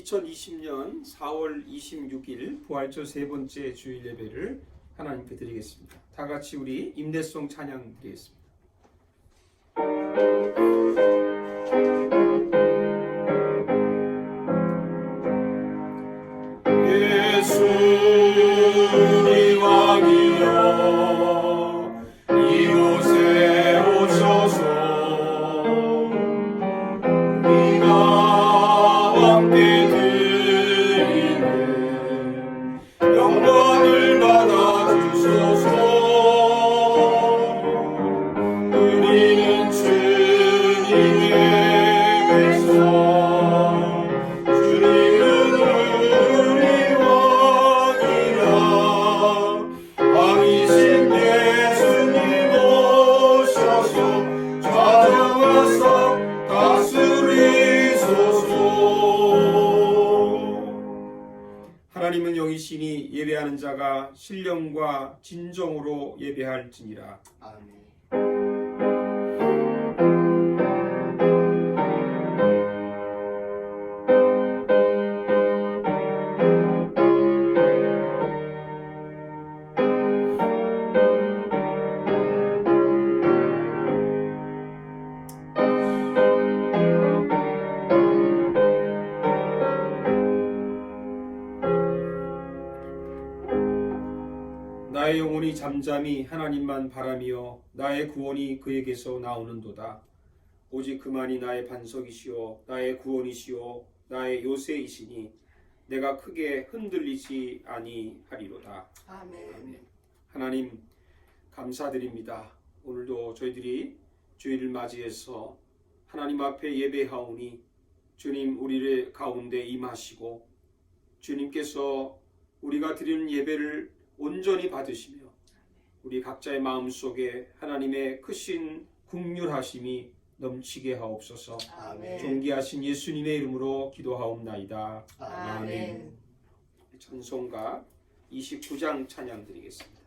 2020년 4월 26일 부활절 세 번째 주일 예배를 하나님께 드리겠습니다. 다 같이 우리 임대송 찬양 드리겠습니다. 예수 우리 왕이여 이곳에 오셔서 우리가 함께 드리는 영광을 받아주소서. 우리는 주님의 백성, 주님은 우리 왕이라. 왕이신 예수님 오셔서 찾아와서 다스리소서. 하나님은 영이시니 예배하는 자가 신령과 진정으로 예배할지니라. 아멘. 나의 영혼이 잠잠히 하나님만 바라며 나의 구원이 그에게서 나오는도다. 오직 그만이 나의 반석이시오 나의 구원이시오 나의 요새이시니 내가 크게 흔들리지 아니하리로다. 아멘. 하나님 감사드립니다. 오늘도 저희들이 주일을 맞이해서 하나님 앞에 예배하오니 주님 우리를 가운데 임하시고 주님께서 우리가 드리는 예배를 온전히 받으시며 우리 각자의 마음속에 하나님의 크신 긍휼하심이 넘치게 하옵소서. 아멘. 존귀하신 예수님의 이름으로 기도하옵나이다. 아멘. 찬송가 29장 찬양 드리겠습니다.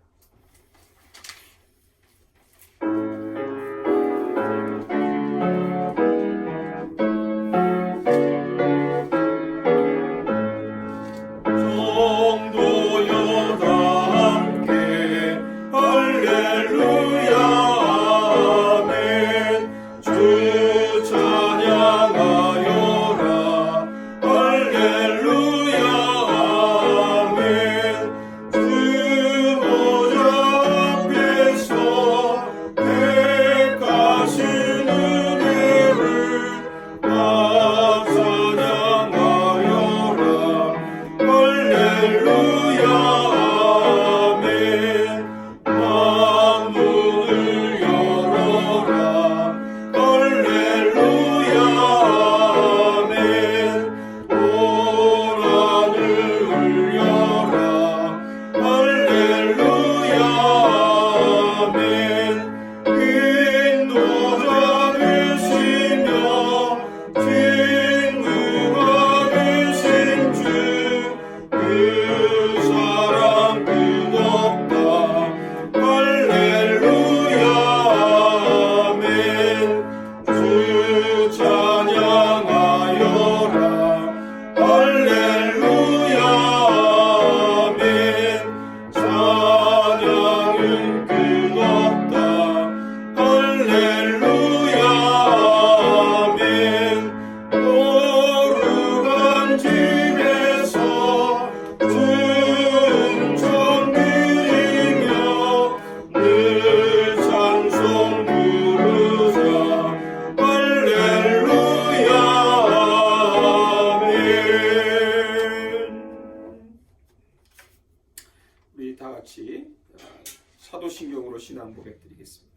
사도신경으로 신앙 고백 드리겠습니다.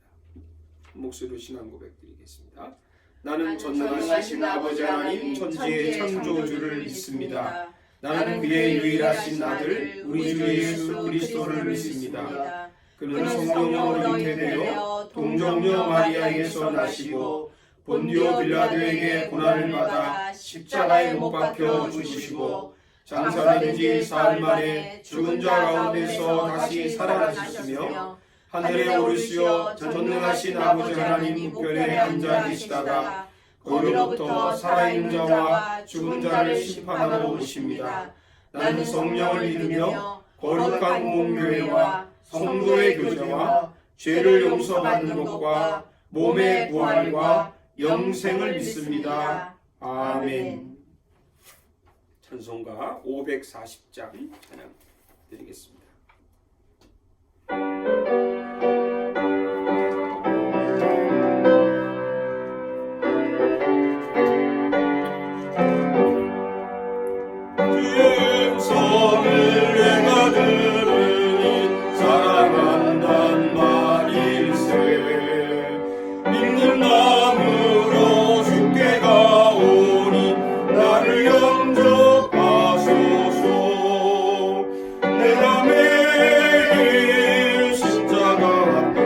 목소리로 신앙 고백 드리겠습니다. 나는 전능하신 아버지 하나님 천지의 창조주를 믿습니다. 나는 그의 유일하신 아들 우리 주 예수 그리스도를 믿습니다. 그는 성령으로 잉태되어 동정녀 마리아에게서 나시고 본디오 빌라도에게 고난을 받아 십자가에 못 박혀 죽으시고 장사된 지 사흘 만에 죽은 자 가운데서 다시 살아나셨으며 하늘에 오르시어 전능하신 아버지 하나님 우편에 앉아 계시다가 거기로부터 살아있는 자와 죽은 자를 심판하러 오십니다. 나는 성령을 믿으며 거룩한 공교회와 성도의 교제와 죄를 용서받는 것과 몸의 부활과 영생을 믿습니다. 아멘. 찬송가 540장 찬양 드리겠습니다. 주의 음성을 내가 들으니 사랑한단 말일세. 믿는 마음으로 주께 가오니 나를 영접하소서. 내가 매일 십자가 앞에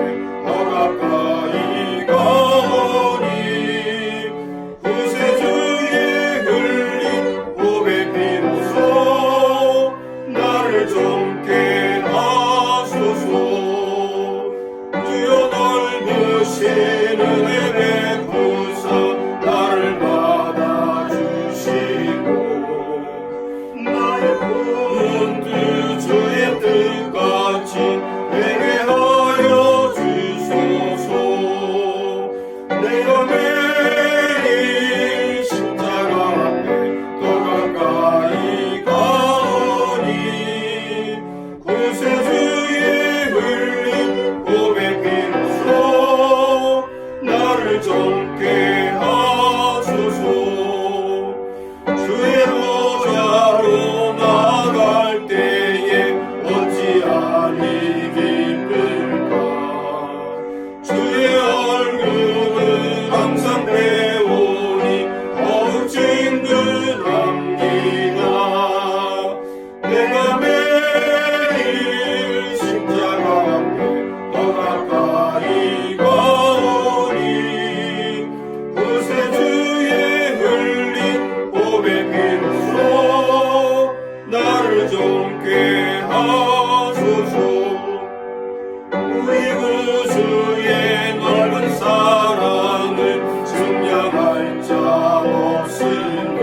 더 가까이 가오니 구세주의 흘린 보배 피로써 나를 젊게 하소서. 주여 넓으신 은혜 베푸사 나를 받아주시고 나의 문득 주의 뜻같이 되게 하여 주소서. 내가 매일 십자가 앞에 더 가까이 가오니 구세주의 흘린 보배 피로써 나를 젊게 하소서. 주의 보좌로 나아갈 때에 어찌하니 기쁠까. 주의 얼굴은 항상 배우니 더욱 진득합니다. 내가 매일 십자가 앞에 더 가까이 가오니 구세주의 흘린 보배 피로써 나를 젊게 하소서. 우리 구주의 넓은 사랑을 증명할 자 없으며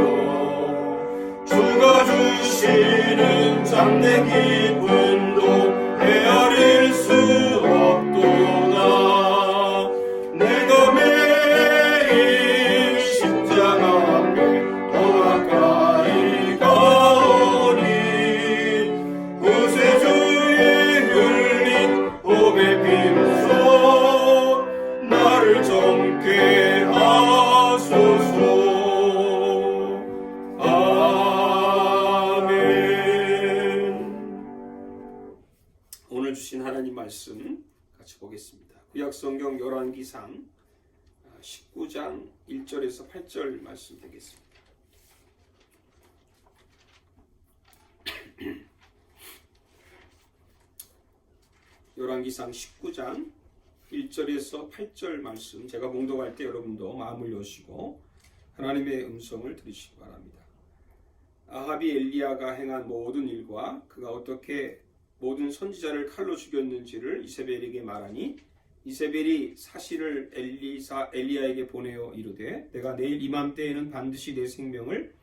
주가 주시는 참된 기쁨도 헤아릴 수 없도다. 내가 매일 십자가 앞에 더 가까이 가오니 구세주의 흘린 보배 피로써 나를 젊게 하소서. 아멘. 오늘 주신 하나님 말씀 같이 보겠습니다. 구약성경 열왕기상 19장 1절에서 8절 말씀 되겠습니다. 열왕기상 19장 1절에서 8절 말씀, 제가 봉독할 때 여러분도 마음을 여시고 하나님의 음성을 들으시기 바랍니다. 아합이 엘리야가 행한 모든 일과 그가 어떻게 모든 선지자를 칼로 죽였는지를 이세벨에게 말하니 이세벨이 사실을 엘리야에게 보내어 이르되 내가 내일 이맘때에는 반드시 내 생명을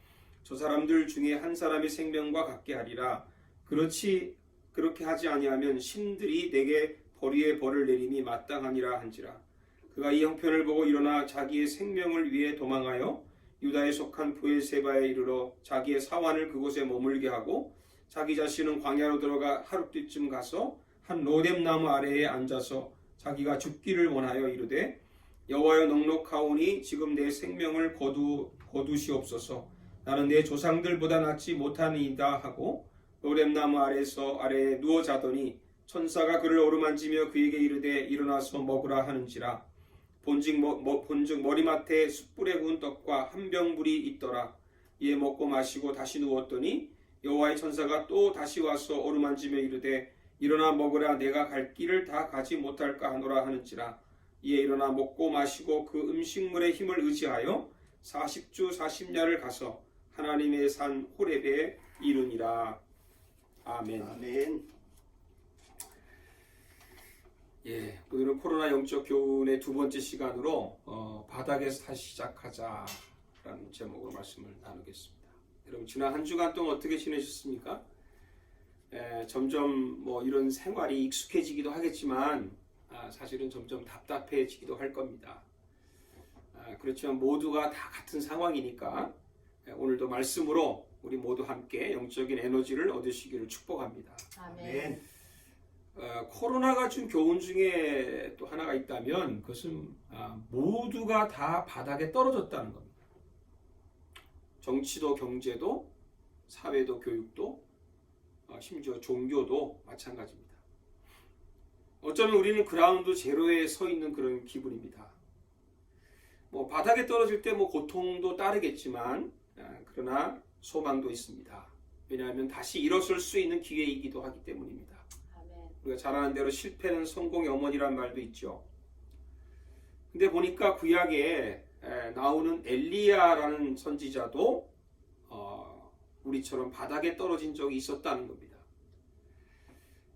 저 사람들 중에 한 사람의 생명과 같게 하리라. 그렇게 하지 아니하면 신들이 내게 벌위의 벌을 내림이 마땅하니라 한지라. 그가 이 형편을 보고 일어나 자기의 생명을 위해 도망하여 유다에 속한 브엘세바에 이르러 자기의 사환을 그곳에 머물게 하고 자기 자신은 광야로 들어가 하룻뒤쯤 가서 한 로뎀나무 아래에 앉아서 자기가 죽기를 원하여 이르되 여호와여 넉넉하오니 지금 내 생명을 거두시옵소서. 나는 내 조상들보다 낫지 못하니이다 하고 로뎀나무 아래에 누워 자더니 천사가 그를 어루만지며 그에게 이르되 일어나서 먹으라 하는지라. 본즉 머리맡에 숯불에 구운 떡과 한 병불이 있더라. 이에 먹고 마시고 다시 누웠더니 여호와의 천사가 또 다시 와서 어루만지며 이르되 일어나 먹으라. 내가 갈 길을 다 가지 못할까 하노라 하는지라. 이에 일어나 먹고 마시고 그 음식물의 힘을 의지하여 40주 40야를 가서 하나님의 산 호렙에 이르니라. 아멘. 아멘. 예, 오늘은 코로나 영적 교훈의 두 번째 시간으로 바닥에서 다시 시작하자라는 제목으로 말씀을 나누겠습니다. 여러분 지난 한 주간 동안 어떻게 지내셨습니까? 점점 뭐 이런 생활이 익숙해지기도 하겠지만 사실은 점점 답답해지기도 할 겁니다. 그렇지만 모두가 다 같은 상황이니까 오늘도 말씀으로 우리 모두 함께 영적인 에너지를 얻으시기를 축복합니다. 아멘. 코로나가 준 교훈 중에 또 하나가 있다면 그것은 모두가 다 바닥에 떨어졌다는 겁니다. 정치도 경제도 사회도 교육도 심지어 종교도 마찬가지입니다. 어쩌면 우리는 그라운드 제로에 서 있는 그런 기분입니다. 뭐 바닥에 떨어질 때 뭐 고통도 따르겠지만 그러나 소망도 있습니다. 왜냐하면 다시 일어설 수 있는 기회이기도 하기 때문입니다. 우리가 잘 아는 대로 실패는 성공의 어머니라는 말도 있죠. 근데 보니까 구약에 나오는 엘리야라는 선지자도 우리처럼 바닥에 떨어진 적이 있었다는 겁니다.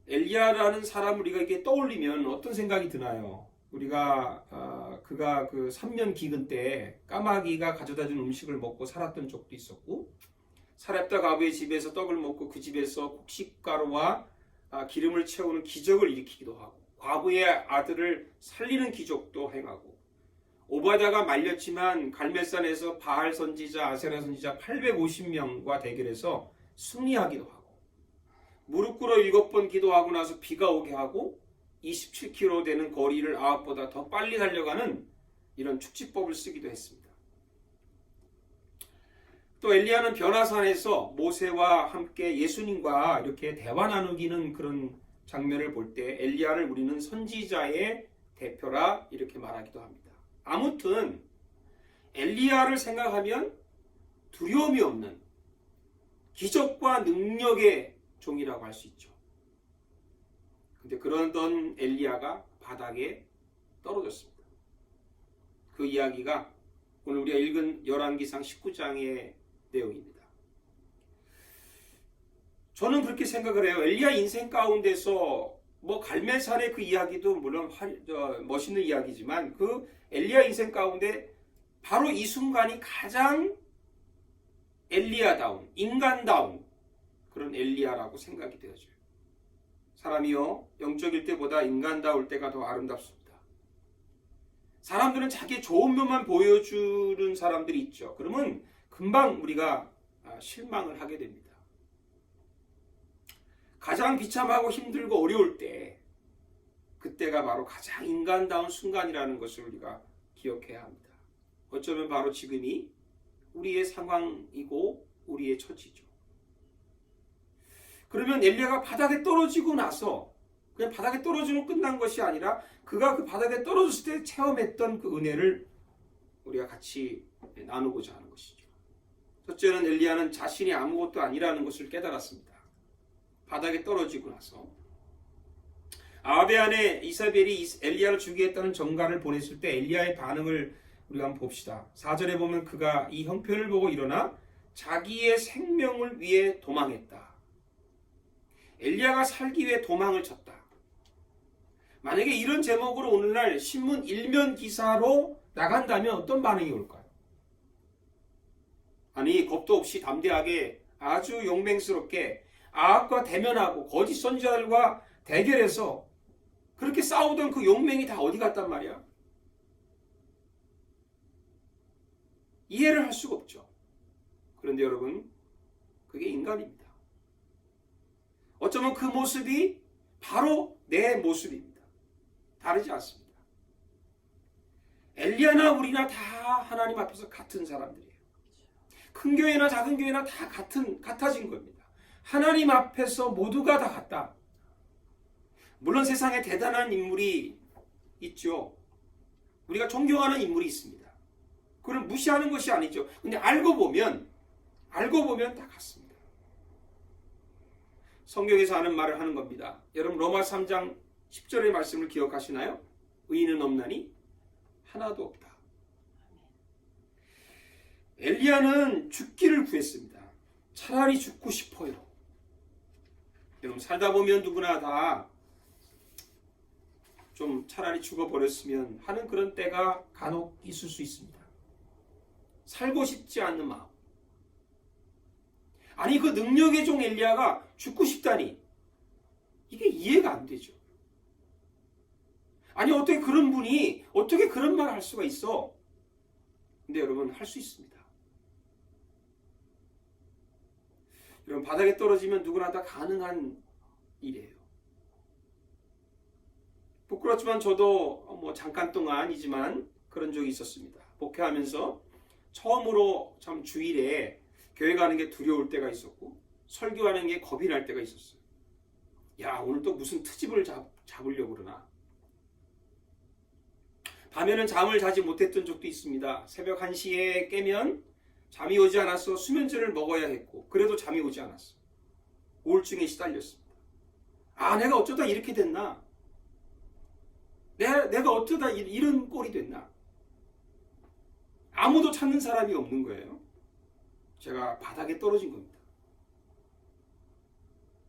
엘리야라는 사람을 우리가 이렇게 떠올리면 어떤 생각이 드나요? 우리가 그가 그 3년 기근 때 까마귀가 가져다 준 음식을 먹고 살았던 적도 있었고, 사렙다 과부의 집에서 떡을 먹고 그 집에서 곡식가루와 기름을 채우는 기적을 일으키기도 하고, 과부의 아들을 살리는 기적도 행하고, 오바다가 말렸지만 갈멜산에서 바알 선지자, 아세라 선지자 850명과 대결해서 승리하기도 하고, 무릎 꿇어 7번 기도하고 나서 비가 오게 하고 27km 되는 거리를 아합보다 더 빨리 달려가는 이런 축지법을 쓰기도 했습니다. 또 엘리야는 변화산에서 모세와 함께 예수님과 이렇게 대화 나누기는 그런 장면을 볼 때 엘리야를 우리는 선지자의 대표라 이렇게 말하기도 합니다. 아무튼 엘리야를 생각하면 두려움이 없는 기적과 능력의 종이라고 할 수 있죠. 근데 그러던 엘리야가 바닥에 떨어졌습니다. 그 이야기가 오늘 우리가 읽은 열왕기상 19장의 내용입니다. 저는 그렇게 생각을 해요. 엘리야 인생 가운데서 뭐 갈멜산의 그 이야기도 물론 멋있는 이야기지만 그 엘리야 인생 가운데 바로 이 순간이 가장 엘리야다운, 인간다운 그런 엘리야라고 생각이 되어져요. 사람이요, 영적일 때보다 인간다울 때가 더 아름답습니다. 사람들은 자기의 좋은 면만 보여주는 사람들이 있죠. 그러면 금방 우리가 실망을 하게 됩니다. 가장 비참하고 힘들고 어려울 때, 그때가 바로 가장 인간다운 순간이라는 것을 우리가 기억해야 합니다. 어쩌면 바로 지금이 우리의 상황이고 우리의 처지죠. 그러면 엘리야가 바닥에 떨어지고 나서 그냥 바닥에 떨어지면 끝난 것이 아니라 그가 그 바닥에 떨어졌을 때 체험했던 그 은혜를 우리가 같이 나누고자 하는 것이죠. 첫째는 엘리야는 자신이 아무것도 아니라는 것을 깨달았습니다. 바닥에 떨어지고 나서 아합의 아내 이사벨이 엘리야를 죽이겠다는 전가를 보냈을 때 엘리야의 반응을 우리가 한번 봅시다. 4절에 보면 그가 이 형편을 보고 일어나 자기의 생명을 위해 도망했다. 엘리야가 살기 위해 도망을 쳤다. 만약에 이런 제목으로 오늘날 신문 일면 기사로 나간다면 어떤 반응이 올까요? 아니, 겁도 없이 담대하게 아주 용맹스럽게 아합과 대면하고 거짓 선지자들과 대결해서 그렇게 싸우던 그 용맹이 다 어디 갔단 말이야? 이해를 할 수가 없죠. 그런데 여러분, 그게 인간입니다. 어쩌면 그 모습이 바로 내 모습입니다. 다르지 않습니다. 엘리야나 우리나 다 하나님 앞에서 같은 사람들이에요. 큰 교회나 작은 교회나 다 같아진 겁니다. 하나님 앞에서 모두가 다 같다. 물론 세상에 대단한 인물이 있죠. 우리가 존경하는 인물이 있습니다. 그걸 무시하는 것이 아니죠. 근데 알고 보면 다 같습니다. 성경에서 하는 말을 하는 겁니다. 여러분 로마 3장 10절의 말씀을 기억하시나요? 의인은 없나니 하나도 없다. 엘리야는 죽기를 구했습니다. 차라리 죽고 싶어요. 여러분 살다 보면 누구나 다 좀 차라리 죽어버렸으면 하는 그런 때가 간혹 있을 수 있습니다. 살고 싶지 않는 마음. 아니 그 능력의 종 엘리야가 죽고 싶다니 이게 이해가 안 되죠. 아니 어떻게 그런 분이 어떻게 그런 말을 할 수가 있어? 근데 여러분 할 수 있습니다. 여러분 바닥에 떨어지면 누구나 다 가능한 일이에요. 부끄럽지만 저도 뭐 잠깐 동안이지만 그런 적이 있었습니다. 목회하면서 처음으로 참 주일에 교회 가는 게 두려울 때가 있었고 설교하는 게 겁이 날 때가 있었어요. 야 오늘 또 무슨 트집을 잡으려고 그러나. 밤에는 잠을 자지 못했던 적도 있습니다. 새벽 1시에 깨면 잠이 오지 않아서 수면제를 먹어야 했고 그래도 잠이 오지 않았어. 우울증에 시달렸습니다. 아 내가 어쩌다 이렇게 됐나? 내가 어쩌다 이런 꼴이 됐나? 아무도 찾는 사람이 없는 거예요. 제가 바닥에 떨어진 겁니다.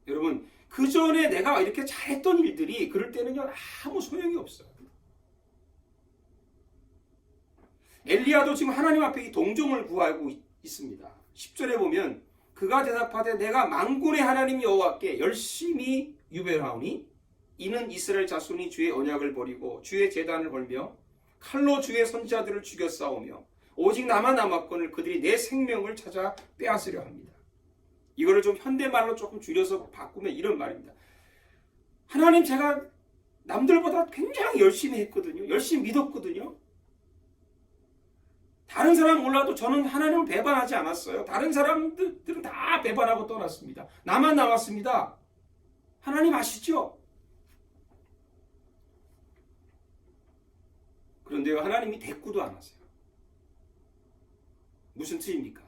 여러분 그 전에 내가 이렇게 잘했던 일들이 그럴 때는요 아무 소용이 없어요. 엘리야도 지금 하나님 앞에 이 동정을 구하고 있습니다. 10절에 보면 그가 대답하되 내가 만군의 하나님 여호와께 열심히 유별하오니 이는 이스라엘 자손이 주의 언약을 버리고 주의 제단을 벌며 칼로 주의 선지자들을 죽여 싸우며 오직 나만 남았거늘 그들이 내 생명을 찾아 빼앗으려 합니다. 이거를 좀 현대말로 조금 줄여서 바꾸면 이런 말입니다. 하나님 제가 남들보다 굉장히 열심히 했거든요. 열심히 믿었거든요. 다른 사람 몰라도 저는 하나님을 배반하지 않았어요. 다른 사람들은 다 배반하고 떠났습니다. 나만 남았습니다. 하나님 아시죠? 그런데요 하나님이 대꾸도 안 하세요. 무슨 뜻입니까?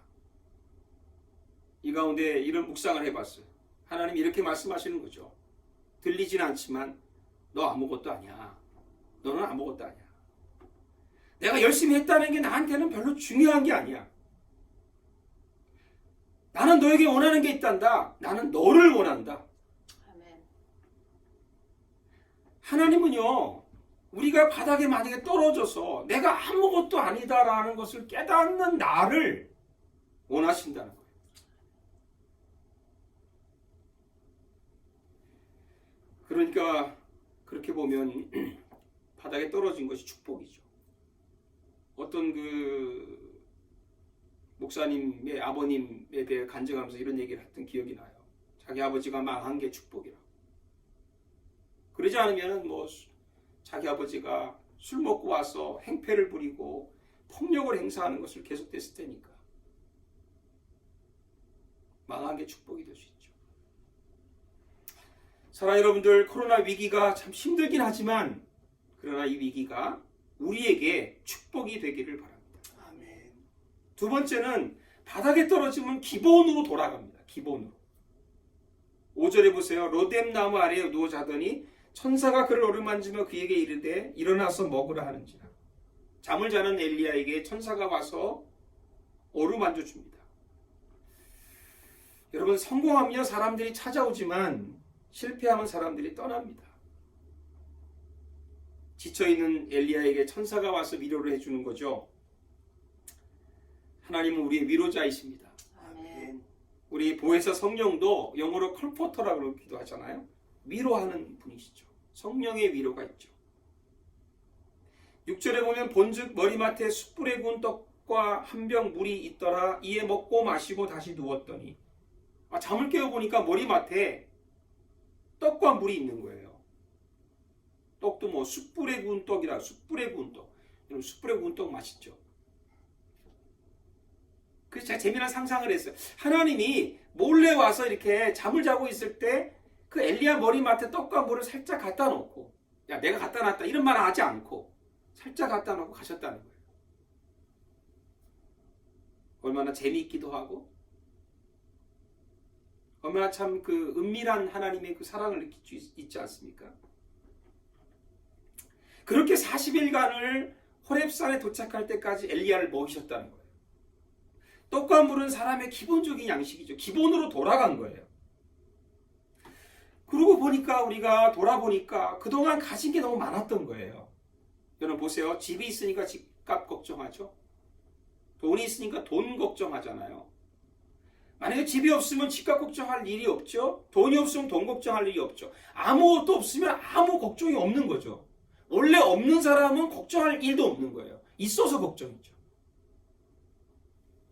이 가운데 이런 묵상을 해봤어요. 하나님이 이렇게 말씀하시는 거죠. 들리진 않지만 너 아무것도 아니야. 너는 아무것도 아니야. 내가 열심히 했다는 게 나한테는 별로 중요한 게 아니야. 나는 너에게 원하는 게 있단다. 나는 너를 원한다. 아멘. 하나님은요 우리가 바닥에 만약에 떨어져서 내가 아무것도 아니다라는 것을 깨닫는 나를 원하신다는 거예요. 그러니까 그렇게 보면 바닥에 떨어진 것이 축복이죠. 어떤 그 목사님의 아버님에 대해 간증하면서 이런 얘기를 했던 기억이 나요. 자기 아버지가 망한 게 축복이라고. 그러지 않으면 뭐 자기 아버지가 술 먹고 와서 행패를 부리고 폭력을 행사하는 것을 계속했을 테니까 망한 게 축복이 될 수 있죠. 사랑 여러분들 코로나 위기가 참 힘들긴 하지만 그러나 이 위기가 우리에게 축복이 되기를 바랍니다. 아멘. 두 번째는 바닥에 떨어지면 기본으로 돌아갑니다. 기본으로. 5절에 보세요. 로뎀나무 아래에 누워 자더니 천사가 그를 어루만지며 그에게 이르되 일어나서 먹으라 하는지라. 잠을 자는 엘리야에게 천사가 와서 어루만져 줍니다. 여러분 성공하면 사람들이 찾아오지만 실패하면 사람들이 떠납니다. 지쳐있는 엘리야에게 천사가 와서 위로를 해주는 거죠. 하나님은 우리의 위로자이십니다. 아멘. 우리 보혜사 성령도 영어로 컴포터라고 그러기도 하잖아요. 위로하는 분이시죠. 성령의 위로가 있죠. 6절에 보면 본즉 머리맡에 숯불에 구운 떡과 한 병 물이 있더라. 이에 먹고 마시고 다시 누웠더니 잠을 깨어보니까 머리맡에 떡과 물이 있는 거예요. 떡도 뭐 숯불에 구운 떡이라 숯불에 구운 떡. 여러분 숯불에 구운 떡 맛있죠? 그래서 제가 재미난 상상을 했어요. 하나님이 몰래 와서 이렇게 잠을 자고 있을 때 그 엘리야 머리맡에 떡과 물을 살짝 갖다 놓고 야 내가 갖다 놨다 이런 말 하지 않고 살짝 갖다 놓고 가셨다는 거예요. 얼마나 재미있기도 하고 얼마나 참 그 은밀한 하나님의 그 사랑을 느낄 수 있지 않습니까? 그렇게 40일간을 호렙산에 도착할 때까지 엘리야를 먹이셨다는 거예요. 떡과 물은 사람의 기본적인 양식이죠. 기본으로 돌아간 거예요. 그러고 보니까 우리가 돌아보니까 그동안 가진 게 너무 많았던 거예요. 여러분 보세요. 집이 있으니까 집값 걱정하죠. 돈이 있으니까 돈 걱정하잖아요. 만약에 집이 없으면 집값 걱정할 일이 없죠. 돈이 없으면 돈 걱정할 일이 없죠. 아무것도 없으면 아무 걱정이 없는 거죠. 원래 없는 사람은 걱정할 일도 없는 거예요. 있어서 걱정이죠.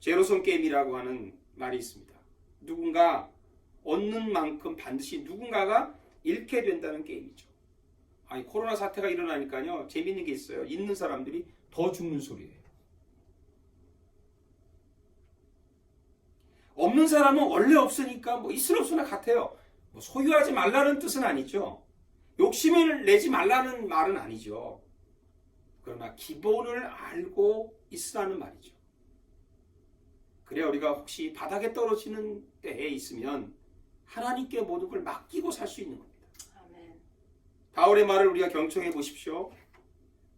제로섬 게임이라고 하는 말이 있습니다. 누군가 얻는 만큼 반드시 누군가가 잃게 된다는 게임이죠. 아니 코로나 사태가 일어나니까요. 재밌는 게 있어요. 있는 사람들이 더 죽는 소리예요. 없는 사람은 원래 없으니까 뭐 있으나 없으나 같아요. 뭐 소유하지 말라는 뜻은 아니죠. 욕심을 내지 말라는 말은 아니죠. 그러나 기본을 알고 있으라는 말이죠. 그래야 우리가 혹시 바닥에 떨어지는 때에 있으면 하나님께 모든 걸 맡기고 살 수 있는 겁니다. 아멘. 바울의 말을 우리가 경청해 보십시오.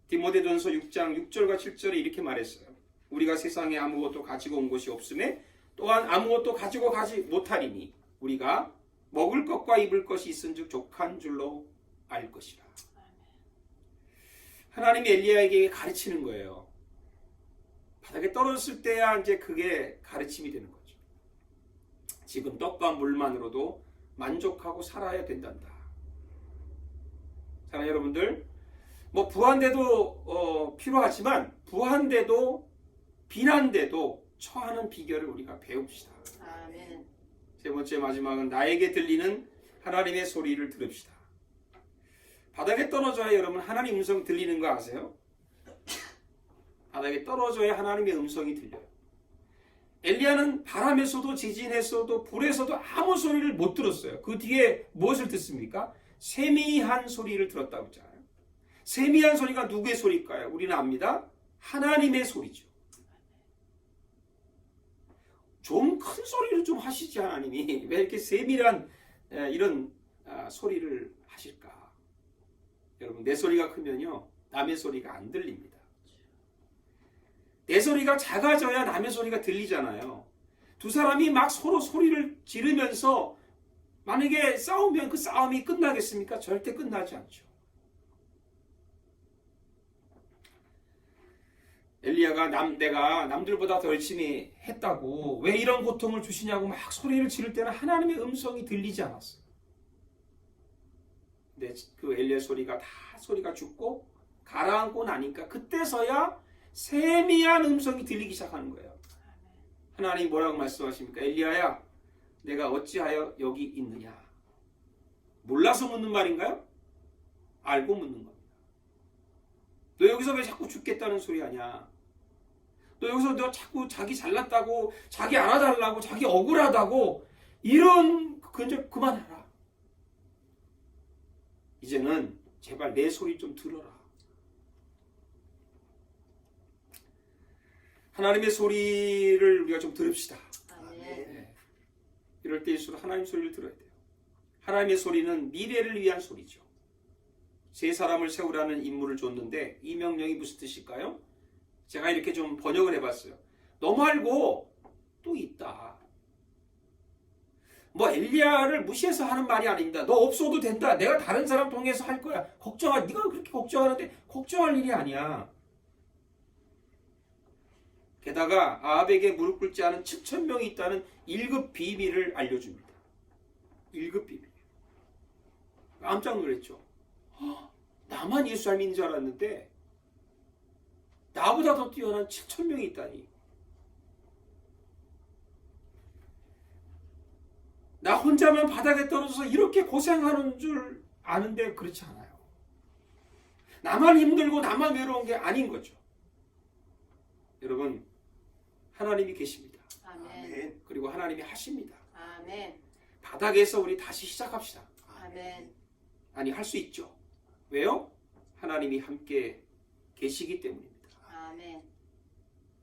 디모데전서 6장 6절과 7절에 이렇게 말했어요. 우리가 세상에 아무것도 가지고 온 것이 없음에 또한 아무것도 가지고 가지 못하리니 우리가 먹을 것과 입을 것이 있은즉 족한 줄로 알 것이라. 하나님이 엘리야에게 가르치는 거예요. 바닥에 떨어졌을 때야 이제 그게 가르침이 되는 거죠. 지금 떡과 물만으로도 만족하고 살아야 된단다. 사랑하는 여러분들, 뭐 부한데도 필요하지만 부한데도 비난데도 처하는 비결을 우리가 배웁시다. 아멘. 세 번째 마지막은 나에게 들리는 하나님의 소리를 들읍시다. 바닥에 떨어져야 여러분 하나님 음성 들리는 거 아세요? 바닥에 떨어져야 하나님의 음성이 들려요. 엘리야는 바람에서도 지진에서도 불에서도 아무 소리를 못 들었어요. 그 뒤에 무엇을 듣습니까? 세미한 소리를 들었다고 했잖아요. 세미한 소리가 누구의 소리일까요? 우리는 압니다. 하나님의 소리죠. 좀 큰 소리를 좀 하시지 하나님이 왜 이렇게 세밀한 이런 소리를 하실까? 여러분 내 소리가 크면요 남의 소리가 안 들립니다. 내 소리가 작아져야 남의 소리가 들리잖아요. 두 사람이 막 서로 소리를 지르면서 만약에 싸우면 그 싸움이 끝나겠습니까? 절대 끝나지 않죠. 엘리야가 내가 남들보다 더 열심히 했다고 왜 이런 고통을 주시냐고 막 소리를 지를 때는 하나님의 음성이 들리지 않았어요. 근데 그 엘리야 소리가 죽고 가라앉고 나니까 그때서야 세미한 음성이 들리기 시작하는 거예요. 하나님이 뭐라고 말씀하십니까? 엘리야야, 내가 어찌하여 여기 있느냐? 몰라서 묻는 말인가요? 알고 묻는 겁니다. 너 여기서 왜 자꾸 죽겠다는 소리 하냐? 너 여기서 너 자꾸 자기 잘났다고, 자기 알아달라고, 자기 억울하다고 이런 근데 그만해라. 이제는 제발 내 소리 좀 들어라. 하나님의 소리를 우리가 좀 들읍시다. 아멘. 네. 이럴 때일수록 하나님 소리를 들어야 돼요. 하나님의 소리는 미래를 위한 소리죠. 세 사람을 세우라는 임무를 줬는데 이 명령이 무슨 뜻일까요? 제가 이렇게 좀 번역을 해봤어요. 너 말고 또 있다. 뭐 엘리야를 무시해서 하는 말이 아닙니다. 너 없어도 된다. 내가 다른 사람 통해서 할 거야. 네가 그렇게 걱정하는데 걱정할 일이 아니야. 게다가 아합에게 무릎 꿇지 않은 7,000명이 있다는 1급 비밀을 알려줍니다. 1급 비밀. 깜짝 놀랐죠. 나만 예수 잘 믿는 줄 알았는데 나보다 더 뛰어난 7,000명이 있다니. 나 혼자만 바닥에 떨어져서 이렇게 고생하는 줄 아는데 그렇지 않아요. 나만 힘들고 나만 외로운 게 아닌 거죠. 여러분, 하나님이 계십니다. 아멘. 그리고 하나님이 하십니다. 아멘. 바닥에서 우리 다시 시작합시다. 아멘. 아니, 할 수 있죠. 왜요? 하나님이 함께 계시기 때문입니다. 아멘.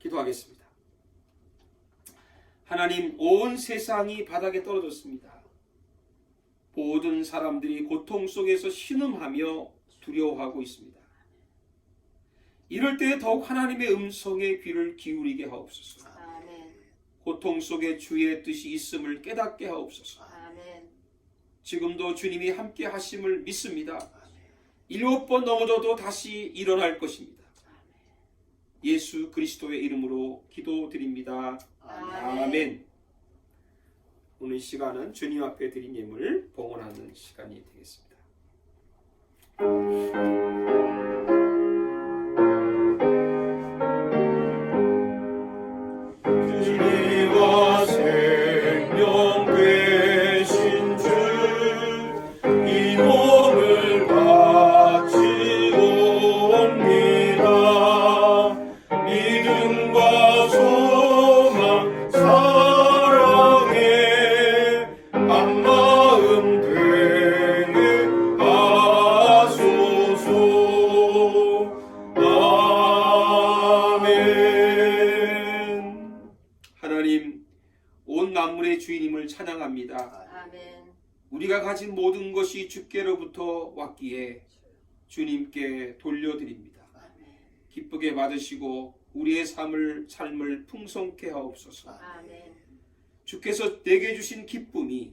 기도하겠습니다. 하나님, 온 세상이 바닥에 떨어졌습니다. 모든 사람들이 고통 속에서 신음하며 두려워하고 있습니다. 이럴 때 더욱 하나님의 음성에 귀를 기울이게 하옵소서. 아멘. 고통 속에 주의 뜻이 있음을 깨닫게 하옵소서. 아멘. 지금도 주님이 함께 하심을 믿습니다. 7번 넘어져도 다시 일어날 것입니다. 예수 그리스도의 이름으로 기도드립니다. 아멘. 오늘 시간은 주님 앞에 드린 예물 봉헌하는 시간이 되겠습니다. 주님과 생명 되신 주 이 몸을 바치옵니다. 믿음과 소망 사랑에 한마음 되게 하소서. 아멘. 하나님, 온 만물의 주인임을 찬양합니다. 아멘. 우리가 가진 모든 것이 주께로부터 왔기에 주님께 돌려드립니다. 기쁘게 받으시고 우리의 삶을 풍성케 하옵소서. 아멘. 주께서 내게 주신 기쁨이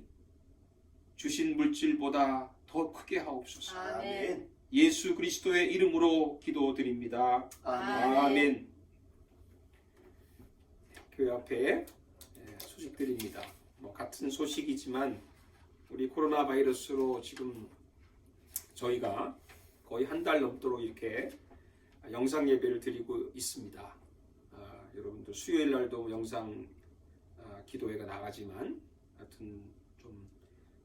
주신 물질보다 더 크게 하옵소서. 아멘. 예수 그리스도의 이름으로 기도드립니다. 아멘. 교회 앞에 소식드립니다. 같은 소식이지만 우리 코로나 바이러스로 지금 저희가 거의 한 달 넘도록 이렇게 영상 예배를 드리고 있습니다. 여러분들 수요일 날도 영상 기도회가 나가지만 하여튼 좀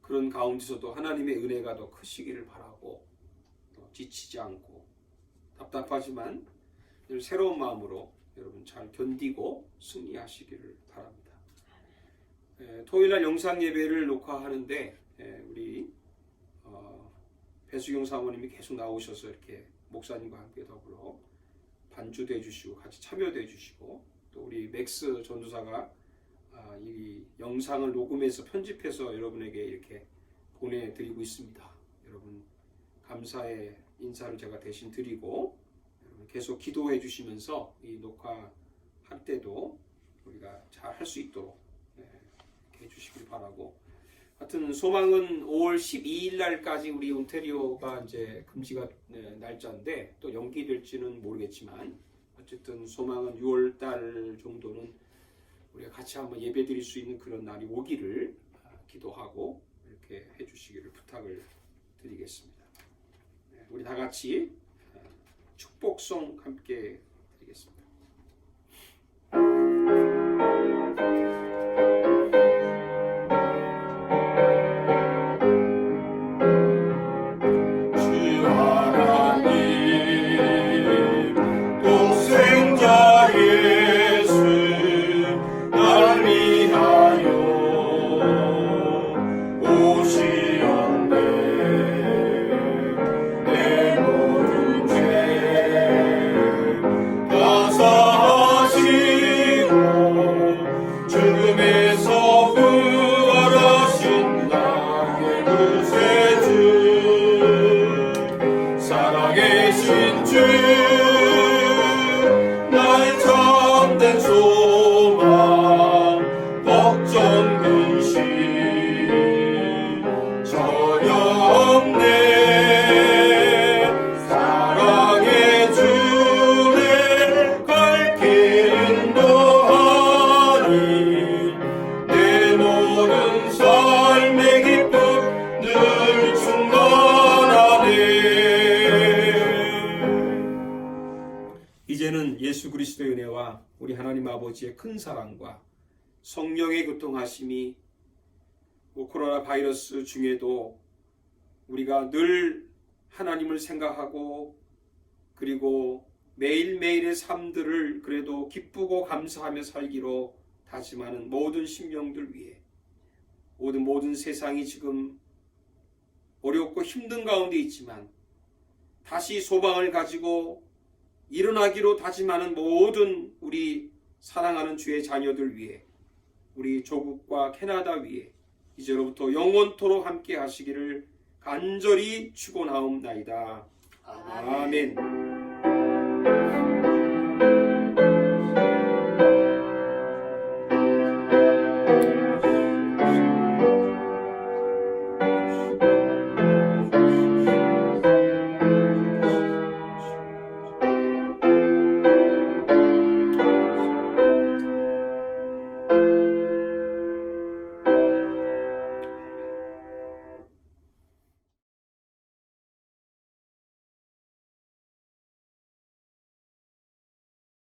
그런 가운데서도 하나님의 은혜가 더 크시기를 바라고 지치지 않고 답답하지만 늘 새로운 마음으로 여러분 잘 견디고 승리하시기를 바랍니다. 토요일날 영상 예배를 녹화하는데 우리 배수경 사모님이 계속 나오셔서 이렇게 목사님과 함께 더불어 반주도 해주시고 같이 참여도 해주시고 또 우리 맥스 전도사가 이 영상을 녹음해서 편집해서 여러분에게 이렇게 보내드리고 있습니다. 여러분 감사의 인사를 제가 대신 드리고 여러분 계속 기도해 주시면서 이 녹화할 때도 우리가 잘 할 수 있도록 해주시길 바라고, 하여튼 소망은 5월 12일 날까지 우리 온태리오가 이제 금지가 날짜인데 또 연기될지는 모르겠지만 어쨌든 소망은 6월 달 정도는 우리가 같이 한번 예배 드릴 수 있는 그런 날이 오기를 기도하고 이렇게 해주시기를 부탁을 드리겠습니다. 우리 다 같이 축복송 함께 드리겠습니다. 이제는 예수 그리스도의 은혜와 우리 하나님 아버지의 큰 사랑과 성령의 교통하심이 코로나 바이러스 중에도 우리가 늘 하나님을 생각하고 그리고 매일매일의 삶들을 그래도 기쁘고 감사하며 살기로 다짐하는 모든 심령들 위해 모든 세상이 지금 어렵고 힘든 가운데 있지만 다시 소망을 가지고 일어나기로 다짐하는 모든 우리 사랑하는 주의 자녀들 위해 우리 조국과 캐나다 위해 이제로부터 영원토록 함께 하시기를 간절히 축원하옵나이다. 아멘.